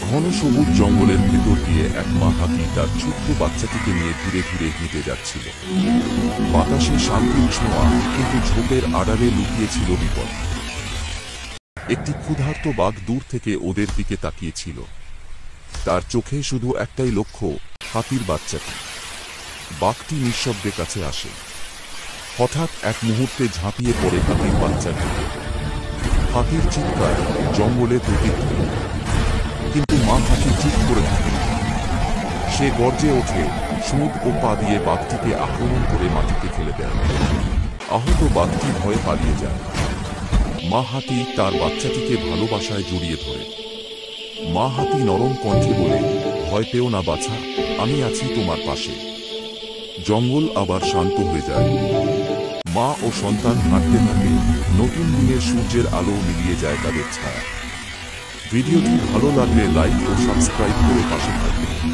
ঘন সবুজ জঙ্গলের ভেতর দিয়ে এক মা হাতি তার ছোট্ট বাচ্চাটিকে নিয়ে ধীরে ধীরে হেঁটে যাচ্ছিল। বাতাসে শান্তির ছোঁয়া, কিন্তু ঝোপের আড়ালে লুকিয়েছিল বিপদ। একটি ক্ষুধার্ত বাঘ দূর থেকে ওদের দিকে তাকিয়েছিল। তার চোখে শুধু একটাই লক্ষ্য, হাতির বাচ্চাটি। বাঘটি নিঃশব্দে কাছে আসে। হঠাৎ এক মুহূর্তে ঝাঁপিয়ে পড়ে হাতির বাচ্চার দিকে। হাতির চিৎকার জঙ্গলে প্রতিধ্বনি, কিন্তু মা হাতি চুপ করে থাকে। সে গর্জে ওঠে, সুঁড় ও পা দিয়ে বাঘটিকে আক্রমণ করে মাটিতে ফেলে দেয়। আহত বাঘটি ভয়ে পালিয়ে যায়। মা হাতি তার বাচ্চাটিকে ভালোবাসায় জড়িয়ে ধরে। মা হাতি নরম কণ্ঠে বলে, ভয় পেও না বাছা, আমি আছি তোমার পাশে। জঙ্গল আবার শান্ত হয়ে যায়। মা ও সন্তান হাঁটতে থাকে, নতুন দিনের সূর্যের আলো মিলিয়ে যায় তাদের ছায়া। ভিডিওটি ভালো লাগলে লাইক ও সাবস্ক্রাইব করে পাশে থাকবেন।